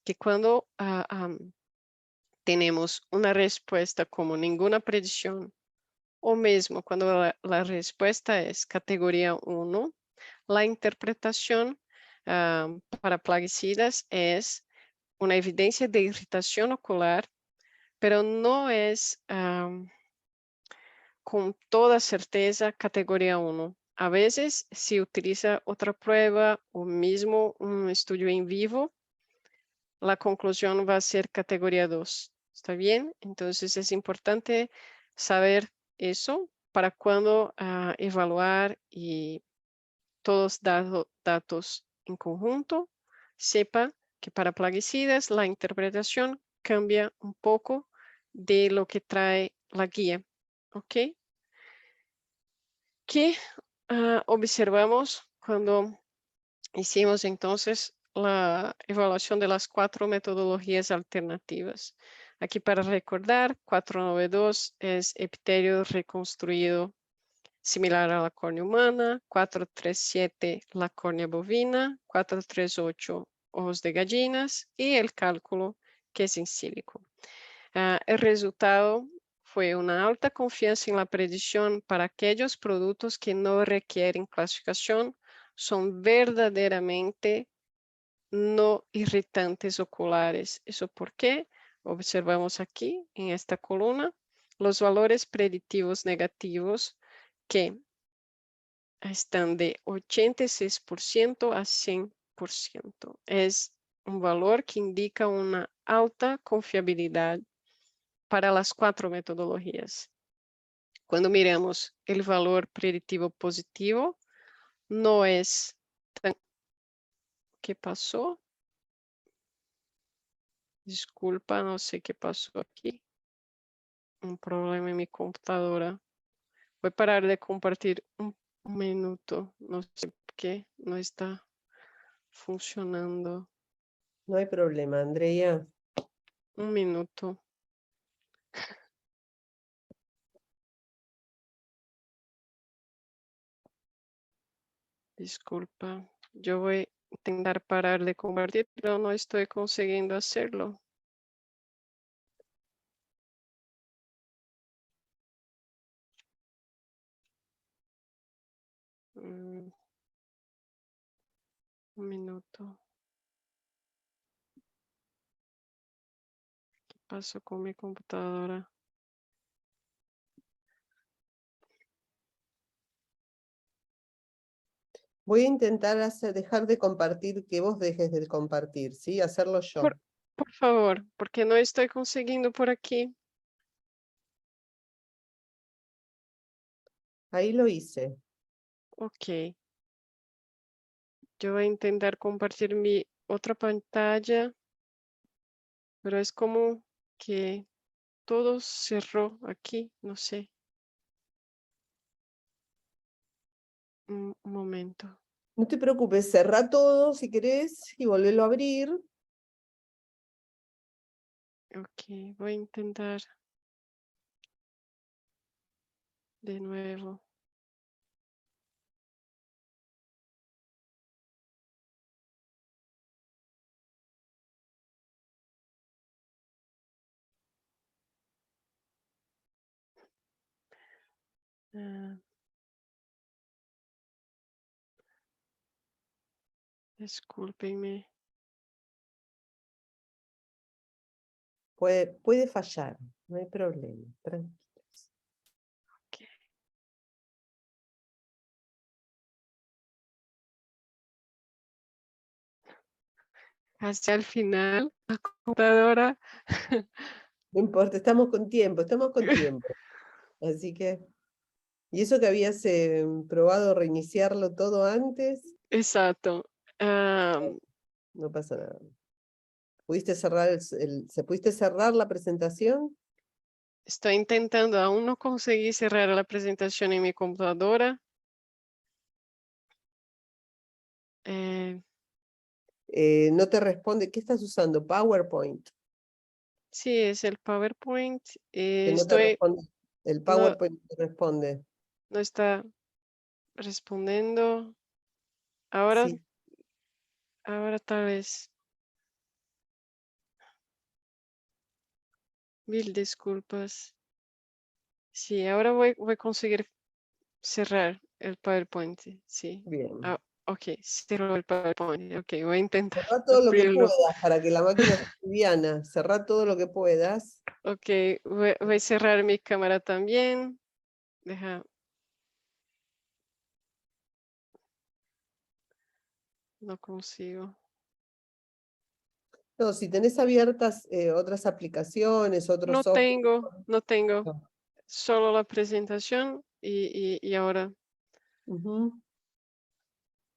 que cuando tenemos una respuesta como ninguna predicción, o mesmo cuando la respuesta es categoría 1, la interpretación para plaguicidas es una evidencia de irritación ocular, pero no es con toda certeza categoría 1. A veces se utiliza otra prueba o mismo un estudio en vivo, la conclusión va a ser categoría 2. ¿Está bien? Entonces es importante saber eso para cuando evaluar y todos datos en conjunto, sepa que para plaguicidas la interpretación cambia un poco de lo que trae la guía. ¿Ok? ¿Qué observamos cuando hicimos entonces la evaluación de las 4 metodologías alternativas? Aquí para recordar, 492 es epitelio reconstruido similar a la córnea humana, 437 la córnea bovina, 438 ojos de gallinas y el cálculo que es en sílico. El resultado fue una alta confianza en la predicción para aquellos productos que no requieren clasificación, son verdaderamente no irritantes oculares. ¿Eso por qué? Observamos aquí en esta columna los valores predictivos negativos que están de 86% a 100%. Es un valor que indica una alta confiabilidad para las 4 metodologías. Cuando miramos el valor predictivo positivo, no es tan... ¿Qué pasó? Disculpa, no sé qué pasó aquí. Un problema en mi computadora. Voy a parar de compartir un minuto. No sé por qué no está funcionando. No hay problema, Andrea. Un minuto. Disculpa. Yo voy a intentar parar de compartir, pero no estoy consiguiendo hacerlo. Un minuto. ¿Qué pasó con mi computadora? Voy a intentar dejar de compartir, que vos dejes de compartir, ¿sí? Hacerlo yo. Por favor, porque no estoy consiguiendo por aquí. Ahí lo hice. Ok. Yo voy a intentar compartir mi otra pantalla, pero es como que todo cerró aquí, no sé. Un momento. No te preocupes, cerrá todo si querés y volverlo a abrir. Ok, voy a intentar de nuevo. Ah, discúlpenme. Puede fallar, no hay problema. Tranquilos. Ok. Hacia el final, la computadora. No importa, estamos con tiempo, estamos con tiempo. Así que, ¿y eso que habías probado reiniciarlo todo antes? Exacto. No pasa nada. ¿Pudiste cerrar ¿se pudiste cerrar la presentación? Estoy intentando, aún no conseguí cerrar la presentación en mi computadora. Eh, No te responde, ¿qué estás usando? PowerPoint. sí, es el PowerPoint. Que no te responde. El No, PowerPoint no te responde. no está respondiendo. Ahora, Sí, ahora tal vez. Mil disculpas. Sí, ahora voy a conseguir cerrar el PowerPoint. Sí. bien. Ah, ok, cierro el PowerPoint. Ok, voy a intentar Cerrá todo lo que abrirlo. puedas para que la máquina sea liviana. Cerrá todo lo que puedas. Ok, voy a cerrar mi cámara también. Deja, no consigo. No, si tenés abiertas otras aplicaciones, otros No software. tengo, no tengo. No. Solo la presentación y ahora, Ujú.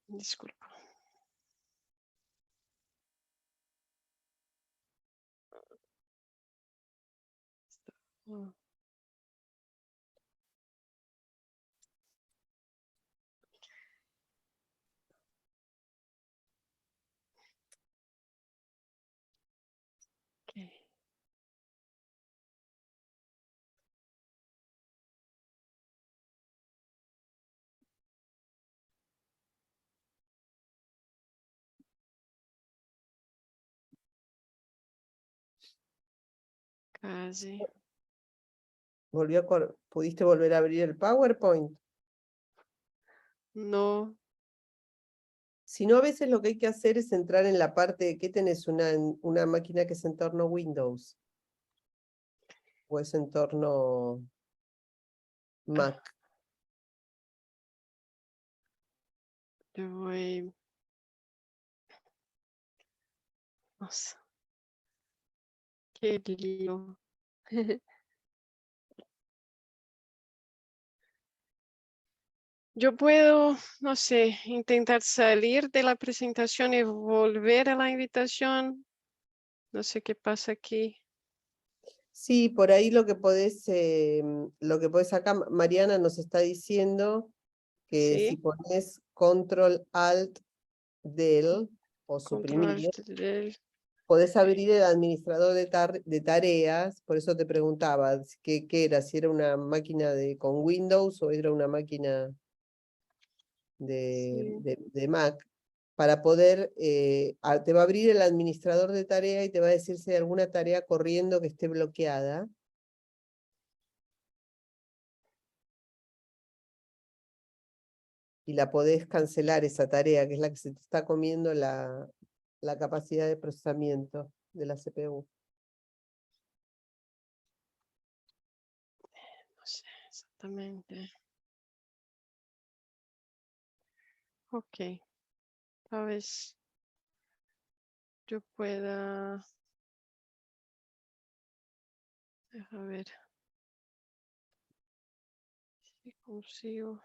disculpa. Ah, ok. Casi. ¿Pudiste volver a abrir el PowerPoint? No, Si no, a veces lo que hay que hacer es entrar en la parte, ¿qué tenés? Una máquina que es entorno Windows o es entorno ah, Mac. yo voy. No sé, qué lío. Yo puedo, no sé, intentar salir de la presentación y volver a la invitación. No sé qué pasa aquí. Sí, por ahí lo que podés acá, Mariana nos está diciendo que si Sí, pones Control Alt del o control suprimir, del. podés Ok. abrir el administrador de tareas, por eso te preguntaba qué era, si era una máquina con Windows o era una máquina Sí. de Mac, para poder, te va a abrir el administrador de tarea y te va a decir si hay alguna tarea corriendo que esté bloqueada. Y la podés cancelar esa tarea, que es la que se te está comiendo la capacidad de procesamiento de la CPU. No sé exactamente. Ok, tal vez yo pueda, deja ver si consigo.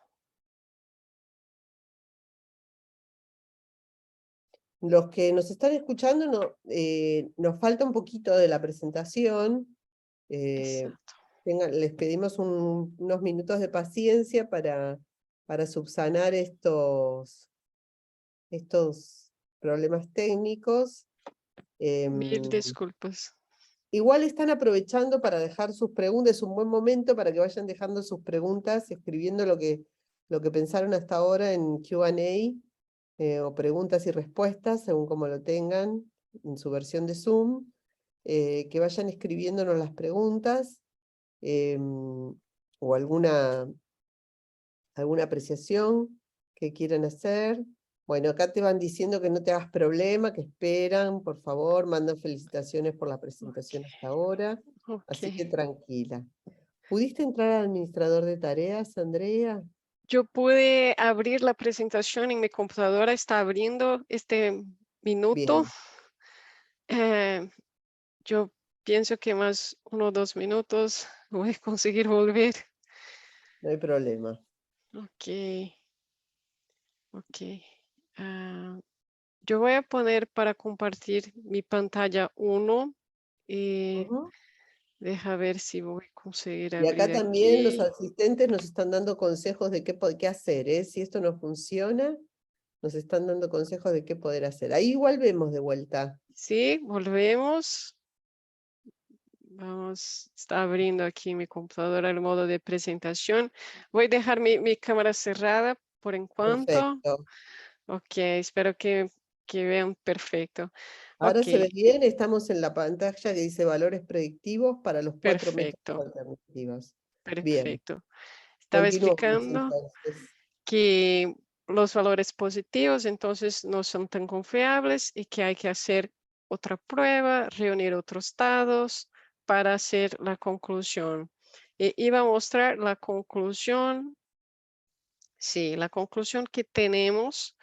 Los que nos están escuchando, nos falta un poquito de la presentación. Exacto. Les pedimos unos minutos de paciencia para subsanar estos problemas técnicos. Mil Em, disculpas. Igual están aprovechando para dejar sus preguntas, es un buen momento para que vayan dejando sus preguntas, escribiendo lo que pensaron hasta ahora en Q&A, o preguntas y respuestas, según como lo tengan en su versión de Zoom, que vayan escribiéndonos las preguntas, o alguna apreciación que quieran hacer. Bueno, acá te van diciendo que no te hagas problema, que esperan, por favor, mandan felicitaciones por la presentación hasta ahora, Ok. así que tranquila. ¿Pudiste entrar al administrador de tareas, Andrea? Yo pude abrir la presentación en mi computadora, está abriendo este minuto. Bien, Eh, yo pienso que más 1 o 2 minutos voy a conseguir volver. no hay problema. Ok, ok. Ah, yo voy a poner para compartir mi pantalla 1 y Ujú. deja ver si voy a conseguir Y acá abrir también los aquí. asistentes nos están dando consejos de qué hacer, ¿eh? Si esto no funciona, nos están dando consejos de qué poder hacer. Ahí igual vemos de vuelta. Sí, volvemos. Vamos, está abriendo aquí mi computadora el modo de presentación. Voy a dejar mi cámara cerrada por en cuanto. Perfecto. Ok, espero que vean perfecto. Ahora Ok, se ve bien, estamos en la pantalla que dice valores predictivos para los 4 métodos perfecto, alternativos. Bien, perfecto. Estaba continuamos explicando entonces. que los valores positivos entonces no son tan confiables y que hay que hacer otra prueba, reunir otros datos para hacer la conclusión. Iba a mostrar la conclusión. Sí, la conclusión que tenemos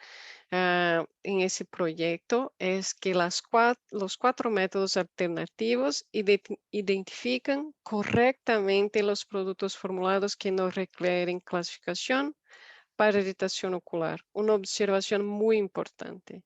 en ese proyecto es que los 4 métodos alternativos identifican correctamente los productos formulados que no requieren clasificación para irritación ocular. Una observación muy importante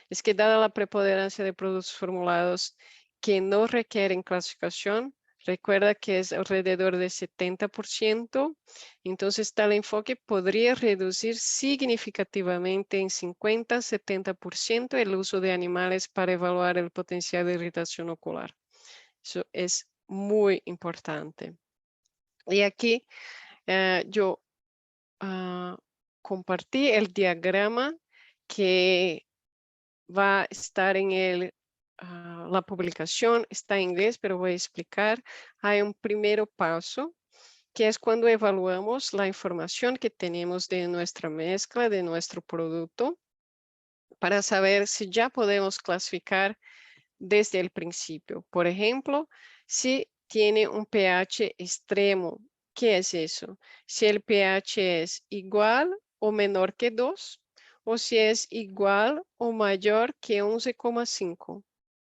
es que dada la preponderancia de productos formulados que no requieren clasificación, recuerda que es alrededor de 70%, entonces tal enfoque podría reducir significativamente en 50-70% el uso de animales para evaluar el potencial de irritación ocular. Eso es muy importante. Y aquí yo ah, compartí el diagrama que va a estar en la publicación. Está en inglés, pero voy a explicar. Hay un primer paso, que es cuando evaluamos la información que tenemos de nuestra mezcla, de nuestro producto, para saber si ya podemos clasificar desde el principio. Por ejemplo, si tiene un pH extremo, ¿qué es eso? Si el pH es igual o menor que 2 o si es igual o mayor que 11,5.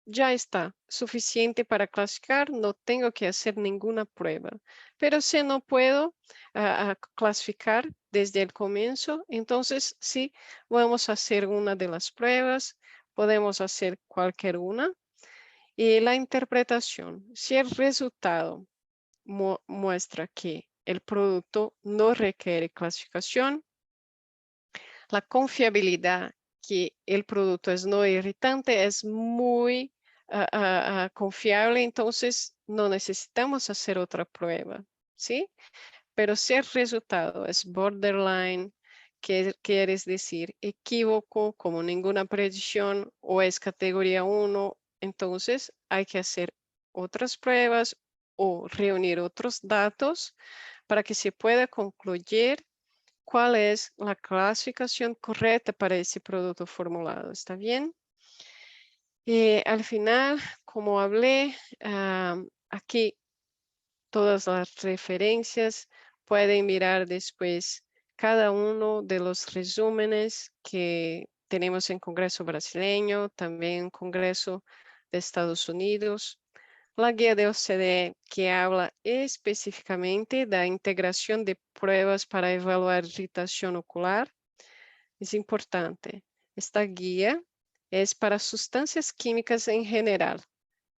ya está suficiente para clasificar, no tengo que hacer ninguna prueba. Pero si no puedo clasificar desde el comienzo, entonces sí, vamos a hacer una de las pruebas, podemos hacer cualquier una. Y la interpretación, si el resultado muestra que el producto no requiere clasificación, la confiabilidad que el producto es no irritante es muy confiable, entonces no necesitamos hacer otra prueba, ¿sí? Pero si el resultado es borderline, que quieres decir equívoco, como ninguna predicción, o es categoría 1, entonces hay que hacer otras pruebas o reunir otros datos para que se pueda concluir cuál es la clasificación correcta para ese producto formulado. ¿Está bien? Al final, como hablé, aquí todas las referencias, pueden mirar después cada uno de los resúmenes que tenemos en Congreso Brasileño, también en Congreso de Estados Unidos, la guía de OCDE que habla específicamente de la integración de pruebas para evaluar irritación ocular. Es importante. Esta guía es para sustancias químicas en general,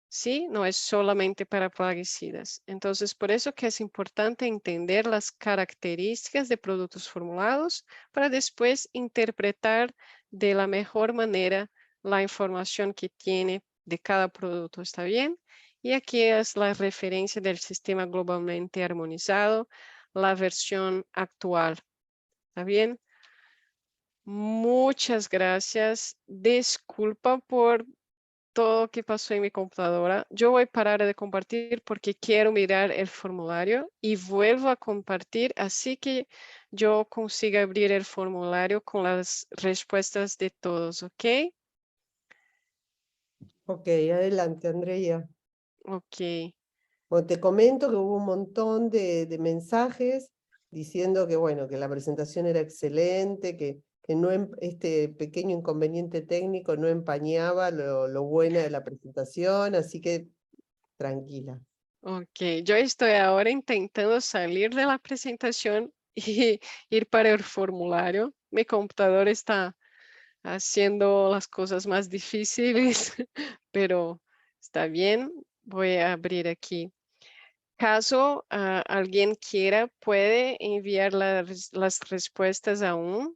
¿sí? No es solamente para plaguicidas. Entonces, por eso que es importante entender las características de productos formulados para después interpretar de la mejor manera la información que tiene de cada producto. ¿Está bien? Y aquí es la referencia del sistema globalmente armonizado, la versión actual. ¿Está bien? Muchas gracias. Disculpa por todo lo que pasó en mi computadora. Yo voy a parar de compartir porque quiero mirar el formulario y vuelvo a compartir así que yo consiga abrir el formulario con las respuestas de todos, ¿ok? Ok, adelante, Andrea. Ok. Bueno, te comento que hubo un montón de mensajes diciendo que, bueno, que la presentación era excelente, que no este pequeño inconveniente técnico no empañaba lo buena de la presentación, así que tranquila. Ok, yo estoy ahora intentando salir de la presentación y ir para el formulario. Mi computador está haciendo las cosas más difíciles, pero está bien. Voy a abrir aquí. Caso alguien quiera, puede enviar las respuestas aún.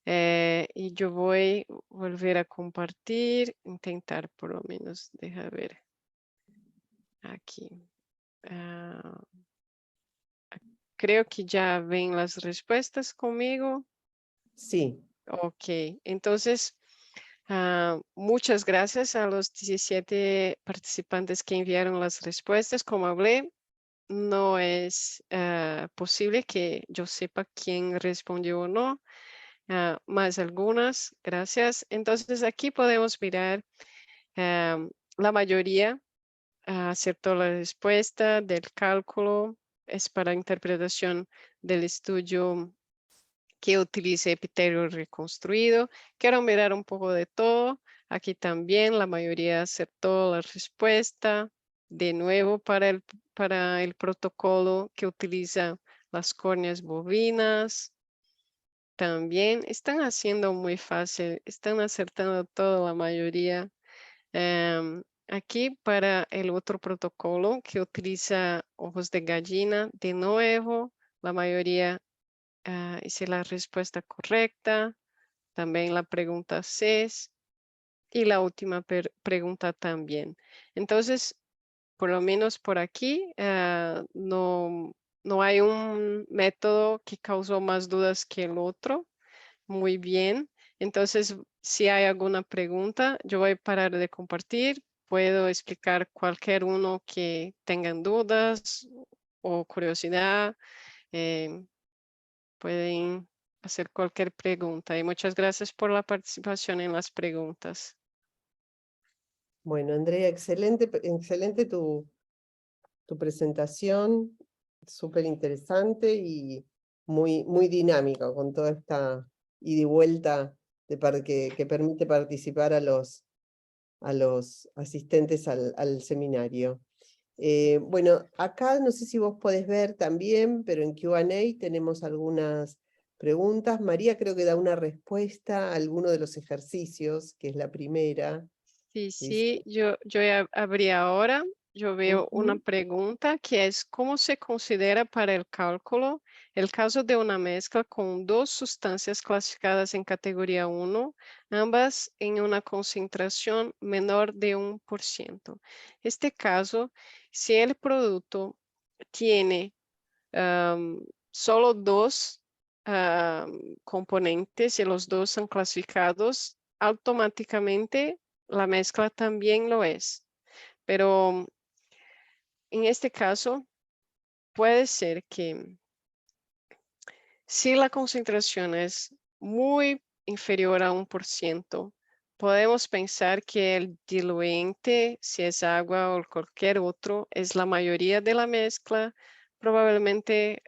Y yo voy a volver a compartir, intentar por lo menos, deja ver aquí. Ah, creo que ya ven las respuestas conmigo. Sí, Ok, entonces, muchas gracias a los 17 participantes que enviaron las respuestas. Como hablé, no es posible que yo sepa quién respondió o no. Más algunas, gracias. Entonces, aquí podemos mirar la mayoría acertó la respuesta del cálculo. Es para interpretación del estudio que utilice epitelio reconstruido. Quiero mirar un poco de todo. Aquí también la mayoría aceptó la respuesta. De nuevo, para el protocolo que utiliza las córneas bovinas. También están haciendo muy fácil, están acertando toda la mayoría. Aquí para el otro protocolo que utiliza ojos de gallina, de nuevo, la mayoría hice la respuesta correcta, también la pregunta 6 y la última pregunta también. Entonces, por lo menos por aquí, no hay un método que causó más dudas que el otro. Muy bien. Entonces, si hay alguna pregunta, yo voy a parar de compartir. Puedo explicar cualquier uno que tengan dudas o curiosidad. eh, Pueden hacer cualquier pregunta. Y muchas gracias por la participación en las preguntas. bueno, Andrea, excelente, excelente tu presentación, súper interesante y muy dinámica con toda esta ida y vuelta que permite participar a los asistentes al seminario. Bueno, acá no sé si vos podés ver también, pero en Q&A tenemos algunas preguntas. María creo que da una respuesta a alguno de los ejercicios, que es la primera. Sí, Dice, sí, yo ya abrí ahora. Yo veo una ujú, pregunta que es ¿cómo se considera para el cálculo el caso de una mezcla con dos sustancias clasificadas en categoría 1, ambas en una concentración menor de 1%? Este caso, si el producto tiene solo dos componentes y los dos son clasificados, automáticamente la mezcla también lo es. Pero en este caso, puede ser que si la concentración es muy inferior a 1%, podemos pensar que el diluente, si es agua o cualquier otro, es la mayoría de la mezcla. Probablemente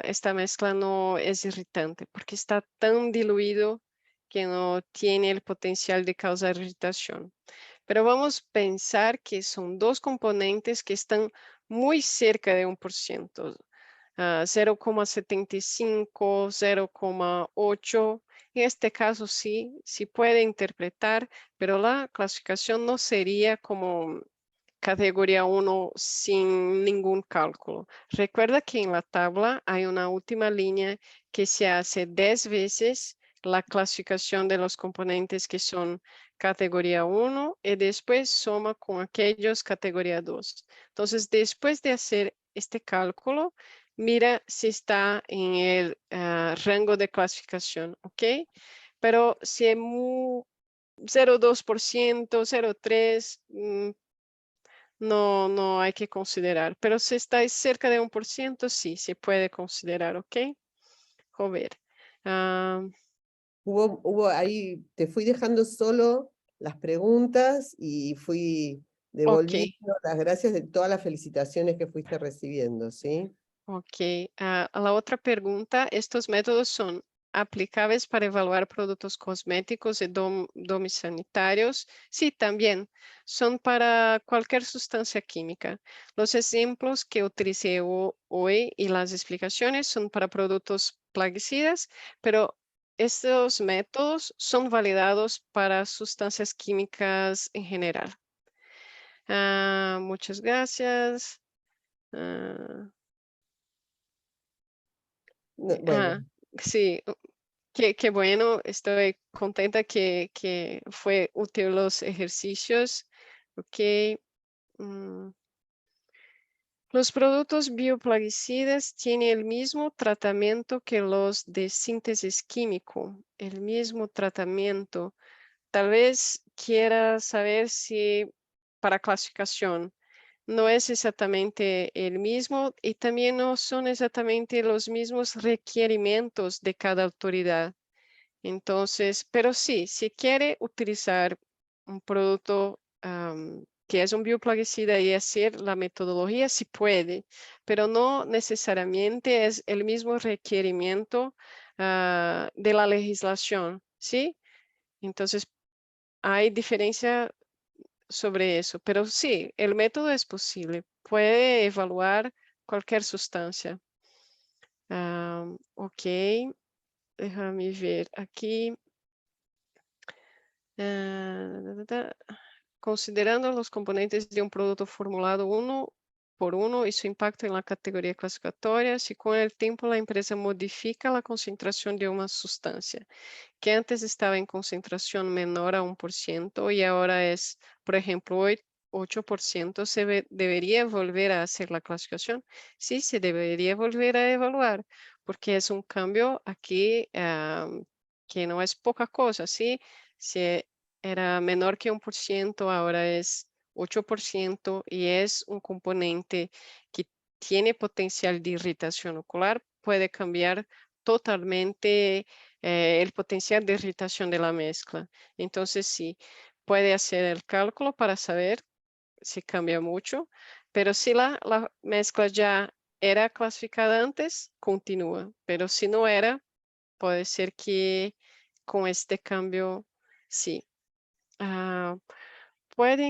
esta mezcla no es irritante porque está tan diluido que no tiene el potencial de causar irritación. Pero vamos a pensar que son dos componentes que están muy cerca de 1%, 0,75, 0,8. En este caso sí, sí puede interpretar, pero la clasificación no sería como categoría 1 sin ningún cálculo. Recuerda que en la tabla hay una última línea que se hace 10 veces la clasificación de los componentes que son categoría 1 y después suma con aquellos categoría 2. Entonces, después de hacer este cálculo, mira si está en el rango de clasificación, ¿ok? Pero si es 0,2%, 0,3%, no hay que considerar. Pero si estáis cerca de 1%, sí, se puede considerar, ¿ok? Joder. Ah, hubo ahí, te fui dejando solo las preguntas y fui ok, devolviendo las gracias de todas las felicitaciones que fuiste recibiendo, ¿sí? ok. A la otra pregunta, ¿estos métodos son aplicables para evaluar productos cosméticos y domiciliarios? Sí, también. Son para cualquier sustancia química. Los ejemplos que utilicé hoy y las explicaciones son para productos plaguicidas, pero estos métodos son validados para sustancias químicas en general. Muchas gracias. Ah, Bueno, ah, sí, qué bueno, estoy contenta que fue útil los ejercicios. Ok. mm, Los productos bioplaguicidas tienen el mismo tratamiento que los de síntesis químico, el mismo tratamiento. Tal vez quiera saber si para clasificación no es exactamente el mismo y también no son exactamente los mismos requerimientos de cada autoridad. Entonces, pero sí, si quiere utilizar un producto que es un bioplaguicida y hacer la metodología, sí puede, pero no necesariamente es el mismo requerimiento de la legislación, ¿sí? Entonces, hay diferencia sobre eso, pero sí, el método es posible. Puede evaluar cualquier sustancia. Ok, déjame ver aquí. Considerando los componentes de un producto formulado uno por uno y su impacto en la categoría clasificatoria, si con el tiempo la empresa modifica la concentración de una sustancia que antes estaba en concentración menor a 1% y ahora es, por ejemplo, 8%, debería volver a hacer la clasificación. Sí, se debería volver a evaluar, porque es un cambio aquí que no es poca cosa, ¿sí? Si era menor que 1%, ahora es 8% y es un componente que tiene potencial de irritación ocular, puede cambiar totalmente el potencial de irritación de la mezcla. Entonces, sí, puede hacer el cálculo para saber si cambia mucho, pero si la mezcla ya era clasificada antes, continúa, pero si no era, puede ser que con este cambio, sí. Ah, puede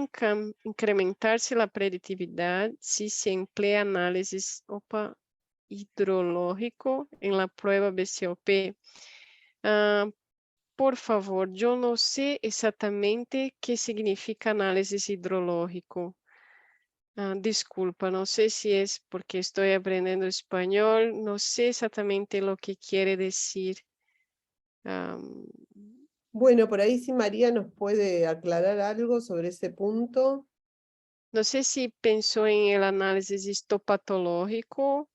incrementarse la predictividad si se emplea análisis hidrológico en la prueba BCOP. Ah, por favor, yo no sé exactamente qué significa análisis hidrológico. Disculpa, no sé si es porque estoy aprendiendo español, no sé exactamente lo que quiere decir. Bueno, por ahí sí María nos puede aclarar algo sobre ese punto. No sé si pensó en el análisis histopatológico.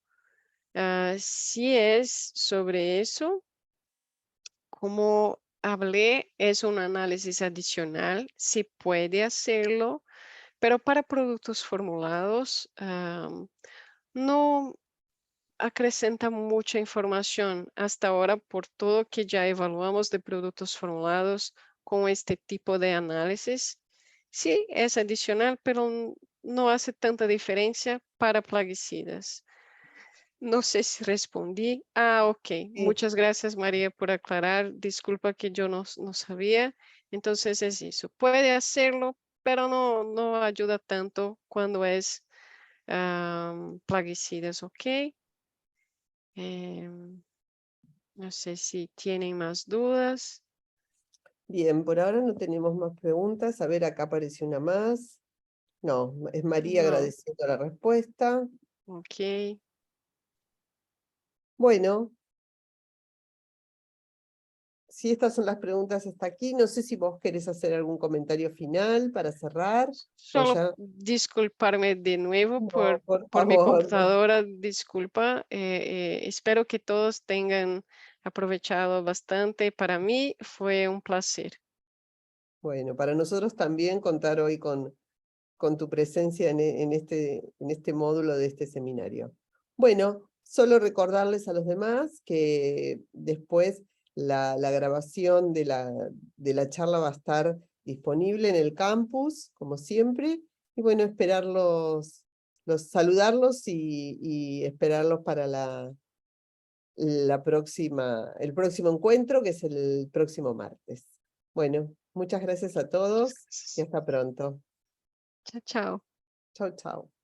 Si es sobre eso, como hablé, es un análisis adicional, se puede hacerlo, pero para productos formulados no acrescenta mucha información hasta ahora por todo que ya evaluamos de productos formulados con este tipo de análisis. Sí, es adicional, pero no hace tanta diferencia para plaguicidas. No sé si respondí. Ok. Sí. Muchas gracias, María, por aclarar. Disculpa que yo no sabía. Entonces es eso. Puede hacerlo, pero no ayuda tanto cuando es plaguicidas, ¿ok? No sé si tienen más dudas. Bien, por ahora no tenemos más preguntas. A ver, acá apareció una más. No, es María No, agradeciendo la respuesta. ok. Bueno, si estas son las preguntas hasta aquí, no sé si vos querés hacer algún comentario final para cerrar o Solo ya. disculparme de nuevo No, por por mi favor. computadora, disculpa. Espero que todos tengan aprovechado bastante. Para mí fue un placer. Bueno, para nosotros también contar hoy con tu presencia en este módulo de este seminario. Bueno, solo recordarles a los demás que después la grabación de la charla va a estar disponible en el campus, como siempre, y bueno, saludarlos y esperarlos para el próximo encuentro, que es el próximo martes. Bueno, muchas gracias a Muchas todos y gracias. hasta pronto. Chao, chao. Chau, chau.